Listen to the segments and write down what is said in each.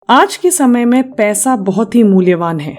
आज के समय में पैसा बहुत ही मूल्यवान है,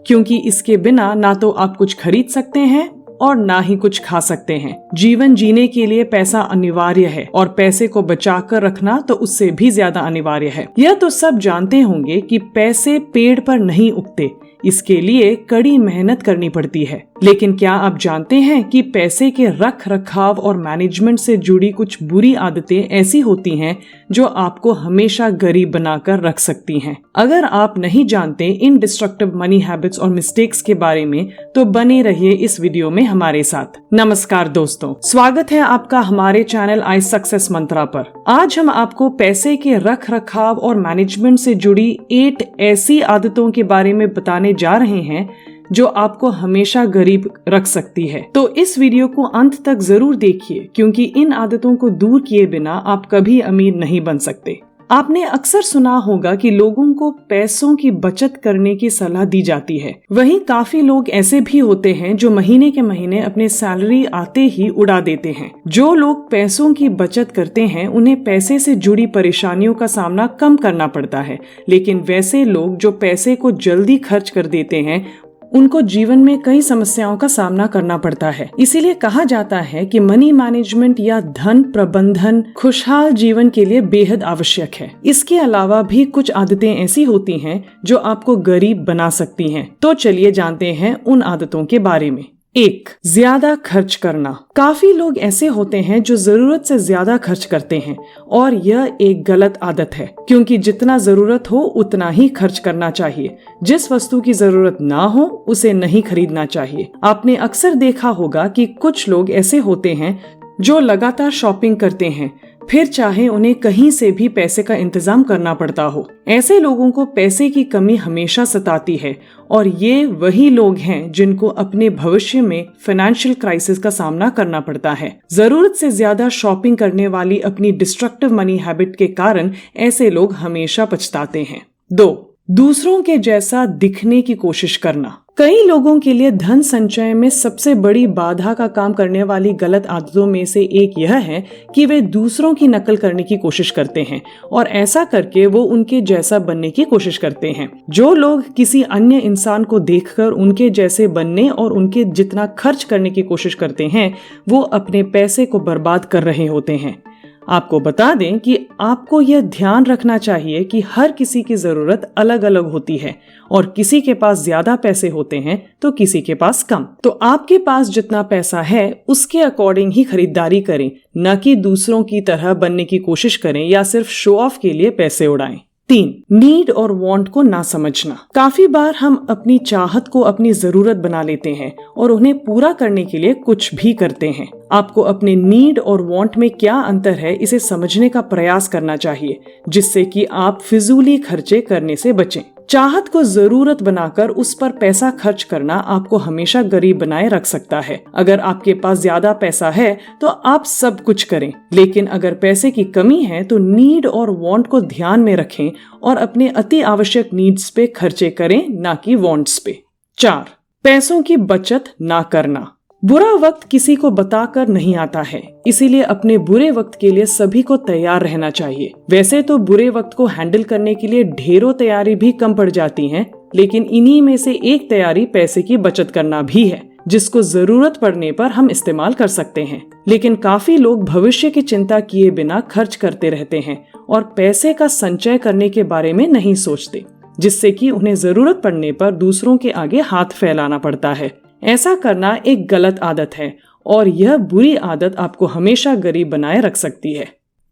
क्योंकि इसके बिना ना तो आप कुछ खरीद सकते हैं और ना ही कुछ खा सकते हैं। जीवन जीने के लिए पैसा अनिवार्य है और पैसे को बचा कर रखना तो उससे भी ज्यादा अनिवार्य है। यह तो सब जानते होंगे कि पैसे पेड़ पर नहीं उगते, इसके लिए कड़ी मेहनत करनी पड़ती है। लेकिन क्या आप जानते हैं कि पैसे के रख रखाव और मैनेजमेंट से जुड़ी कुछ बुरी आदतें ऐसी होती हैं जो आपको हमेशा गरीब बनाकर रख सकती हैं। अगर आप नहीं जानते इन डिस्ट्रक्टिव मनी हैबिट्स और मिस्टेक्स के बारे में तो बने रहिए इस वीडियो में हमारे साथ। नमस्कार दोस्तों, स्वागत है आपका हमारे चैनल आई सक्सेस मंत्रा पर। आज हम आपको पैसे के रख रखाव और मैनेजमेंट से जुड़ी 8 ऐसी आदतों के बारे में बताने जा रहे हैं जो आपको हमेशा गरीब रख सकती है। तो इस वीडियो को अंत तक जरूर देखिए, क्योंकि इन आदतों को दूर किए बिना आप कभी अमीर नहीं बन सकते। आपने अक्सर सुना होगा कि लोगों को पैसों की बचत करने की सलाह दी जाती है। वहीं काफी लोग ऐसे भी होते हैं जो महीने के महीने अपने सैलरी आते ही उड़ा देते हैं। जो लोग पैसों की बचत करते हैं उन्हें पैसे से जुड़ी परेशानियों का सामना कम करना पड़ता है, लेकिन वैसे लोग जो पैसे को जल्दी खर्च कर देते हैं उनको जीवन में कई समस्याओं का सामना करना पड़ता है। इसीलिए कहा जाता है कि मनी मैनेजमेंट या धन प्रबंधन खुशहाल जीवन के लिए बेहद आवश्यक है। इसके अलावा भी कुछ आदतें ऐसी होती हैं जो आपको गरीब बना सकती हैं। तो चलिए जानते हैं उन आदतों के बारे में। 1. ज्यादा खर्च करना। काफी लोग ऐसे होते हैं जो जरूरत से ज्यादा खर्च करते हैं और यह एक गलत आदत है, क्योंकि जितना जरूरत हो उतना ही खर्च करना चाहिए। जिस वस्तु की जरूरत ना हो उसे नहीं खरीदना चाहिए। आपने अक्सर देखा होगा कि कुछ लोग ऐसे होते हैं जो लगातार शॉपिंग करते हैं, फिर चाहे उन्हें कहीं से भी पैसे का इंतजाम करना पड़ता हो। ऐसे लोगों को पैसे की कमी हमेशा सताती है और ये वही लोग हैं जिनको अपने भविष्य में फाइनेंशियल क्राइसिस का सामना करना पड़ता है। जरूरत से ज्यादा शॉपिंग करने वाली अपनी डिस्ट्रक्टिव मनी हैबिट के कारण ऐसे लोग हमेशा पछताते हैं। 2. दूसरों के जैसा दिखने की कोशिश करना। कई लोगों के लिए धन संचय में सबसे बड़ी बाधा का काम करने वाली गलत आदतों में से एक यह है कि वे दूसरों की नकल करने की कोशिश करते हैं और ऐसा करके वो उनके जैसा बनने की कोशिश करते हैं। जो लोग किसी अन्य इंसान को देखकर उनके जैसे बनने और उनके जितना खर्च करने की कोशिश करते हैं वो अपने पैसे को बर्बाद कर रहे होते हैं। आपको बता दें कि आपको यह ध्यान रखना चाहिए कि हर किसी की जरूरत अलग अलग होती है और किसी के पास ज्यादा पैसे होते हैं तो किसी के पास कम। तो आपके पास जितना पैसा है उसके अकॉर्डिंग ही खरीदारी करें, न कि दूसरों की तरह बनने की कोशिश करें या सिर्फ शो ऑफ के लिए पैसे उड़ाएं। 3. नीड और वांट को ना समझना। काफी बार हम अपनी चाहत को अपनी जरूरत बना लेते हैं और उन्हें पूरा करने के लिए कुछ भी करते हैं। आपको अपने नीड और वांट में क्या अंतर है इसे समझने का प्रयास करना चाहिए, जिससे कि आप फिजूली खर्चे करने से बचें। चाहत को जरूरत बनाकर उस पर पैसा खर्च करना आपको हमेशा गरीब बनाए रख सकता है। अगर आपके पास ज्यादा पैसा है तो आप सब कुछ करें, लेकिन अगर पैसे की कमी है तो नीड और वांट को ध्यान में रखें और अपने अति आवश्यक नीड्स पे खर्चे करें, ना कि वांट्स पे। 4. पैसों की बचत ना करना। बुरा वक्त किसी को बताकर नहीं आता है, इसीलिए अपने बुरे वक्त के लिए सभी को तैयार रहना चाहिए। वैसे तो बुरे वक्त को हैंडल करने के लिए ढेरों तैयारी भी कम पड़ जाती हैं, लेकिन इन्हीं में से एक तैयारी पैसे की बचत करना भी है, जिसको जरूरत पड़ने पर हम इस्तेमाल कर सकते हैं। लेकिन काफी लोग भविष्य की चिंता किए बिना खर्च करते रहते हैं और पैसे का संचय करने के बारे में नहीं सोचते, जिससे कि उन्हें जरूरत पड़ने पर दूसरों के आगे हाथ फैलाना पड़ता है। ऐसा करना एक गलत आदत है और यह बुरी आदत आपको हमेशा गरीब बनाए रख सकती है।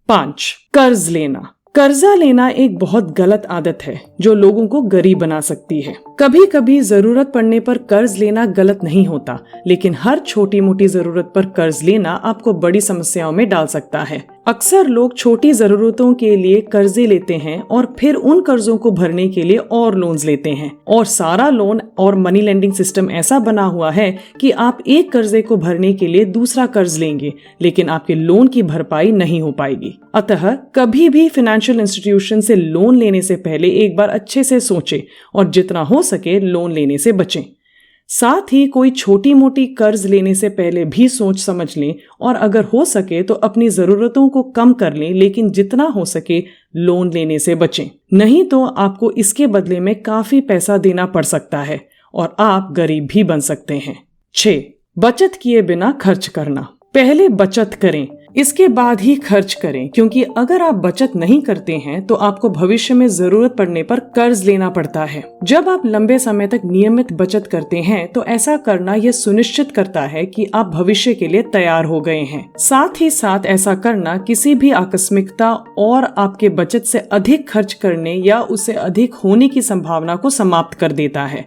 5. कर्ज लेना। कर्जा लेना एक बहुत गलत आदत है जो लोगों को गरीब बना सकती है। कभी कभी जरूरत पड़ने पर कर्ज लेना गलत नहीं होता, लेकिन हर छोटी मोटी जरूरत पर कर्ज लेना आपको बड़ी समस्याओं में डाल सकता है। अक्सर लोग छोटी जरूरतों के लिए कर्जे लेते हैं और फिर उन कर्जों को भरने के लिए और लोन्स लेते हैं, और सारा लोन और मनी लेंडिंग सिस्टम ऐसा बना हुआ है कि आप एक कर्जे को भरने के लिए दूसरा कर्ज लेंगे, लेकिन आपके लोन की भरपाई नहीं हो पाएगी। अतः कभी भी फाइनेंशियल इंस्टीट्यूशन से लोन लेने से पहले एक बार अच्छे से सोचें और जितना हो सके लोन लेने से बचें। साथ ही कोई छोटी मोटी कर्ज लेने से पहले भी सोच समझ लें और अगर हो सके तो अपनी जरूरतों को कम कर लें, लेकिन जितना हो सके लोन लेने से बचें, नहीं तो आपको इसके बदले में काफी पैसा देना पड़ सकता है और आप गरीब भी बन सकते हैं। 6. बचत किए बिना खर्च करना। पहले बचत करें, इसके बाद ही खर्च करें, क्योंकि अगर आप बचत नहीं करते हैं तो आपको भविष्य में जरूरत पड़ने पर कर्ज लेना पड़ता है। जब आप लंबे समय तक नियमित बचत करते हैं तो ऐसा करना यह सुनिश्चित करता है कि आप भविष्य के लिए तैयार हो गए हैं। साथ ही साथ ऐसा करना किसी भी आकस्मिकता और आपके बचत से अधिक खर्च करने या उससे अधिक होने की संभावना को समाप्त कर देता है।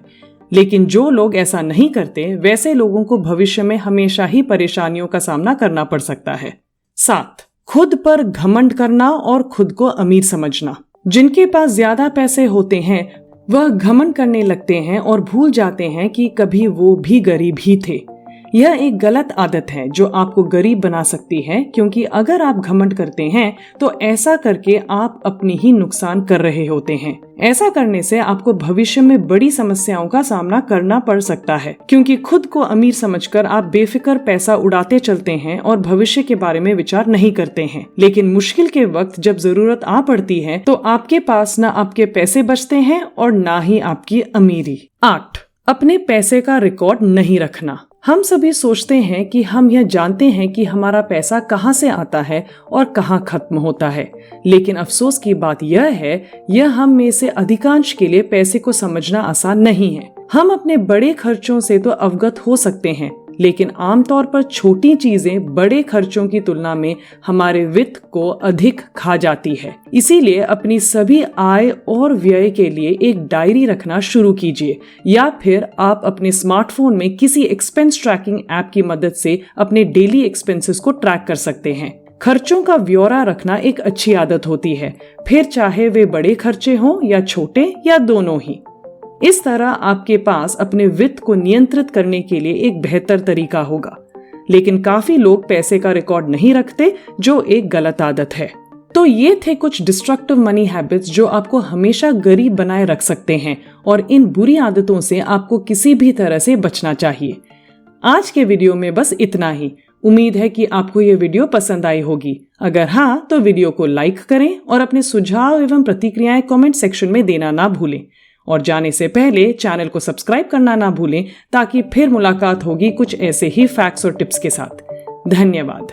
लेकिन जो लोग ऐसा नहीं करते वैसे लोगों को भविष्य में हमेशा ही परेशानियों का सामना करना पड़ सकता है। 7. खुद पर घमंड करना और खुद को अमीर समझना। जिनके पास ज्यादा पैसे होते हैं वह घमंड करने लगते हैं और भूल जाते हैं कि कभी वो भी गरीब ही थे। यह एक गलत आदत है जो आपको गरीब बना सकती है, क्योंकि अगर आप घमंड करते हैं तो ऐसा करके आप अपनी ही नुकसान कर रहे होते हैं। ऐसा करने से आपको भविष्य में बड़ी समस्याओं का सामना करना पड़ सकता है, क्योंकि खुद को अमीर समझकर आप बेफिक्र पैसा उड़ाते चलते हैं और भविष्य के बारे में विचार नहीं करते हैं। लेकिन मुश्किल के वक्त जब जरूरत आ पड़ती है तो आपके पास न आपके पैसे बचते हैं और न ही आपकी अमीरी। 8. अपने पैसे का रिकॉर्ड नहीं रखना। हम सभी सोचते हैं कि हम यह जानते हैं कि हमारा पैसा कहाँ से आता है और कहाँ खत्म होता है, लेकिन अफसोस की बात यह है, यह हम में से अधिकांश के लिए पैसे को समझना आसान नहीं है। हम अपने बड़े खर्चों से तो अवगत हो सकते हैं, लेकिन आमतौर पर छोटी चीजें बड़े खर्चों की तुलना में हमारे वित्त को अधिक खा जाती है। इसीलिए अपनी सभी आय और व्यय के लिए एक डायरी रखना शुरू कीजिए, या फिर आप अपने स्मार्टफोन में किसी एक्सपेंस ट्रैकिंग ऐप की मदद से अपने डेली एक्सपेंसेस को ट्रैक कर सकते हैं। खर्चों का ब्यौरा रखना एक अच्छी आदत होती है, फिर चाहे वे बड़े खर्चे हों या छोटे या दोनों ही। इस तरह आपके पास अपने वित्त को नियंत्रित करने के लिए एक बेहतर तरीका होगा। लेकिन काफी लोग पैसे का रिकॉर्ड नहीं रखते, जो एक गलत आदत है। तो ये थे कुछ डिस्ट्रक्टिव मनी हैबिट्स जो आपको हमेशा गरीब बनाए रख सकते हैं, और इन बुरी आदतों से आपको किसी भी तरह से बचना चाहिए। आज के वीडियो में बस इतना ही। उम्मीद है कि आपको ये वीडियो पसंद आई होगी। अगर हाँ तो वीडियो को लाइक करें और अपने सुझाव एवं प्रतिक्रियाएं कमेंट सेक्शन में देना ना भूलें। और जाने से पहले चैनल को सब्सक्राइब करना ना भूलें, ताकि फिर मुलाकात होगी कुछ ऐसे ही फैक्ट्स और टिप्स के साथ। धन्यवाद।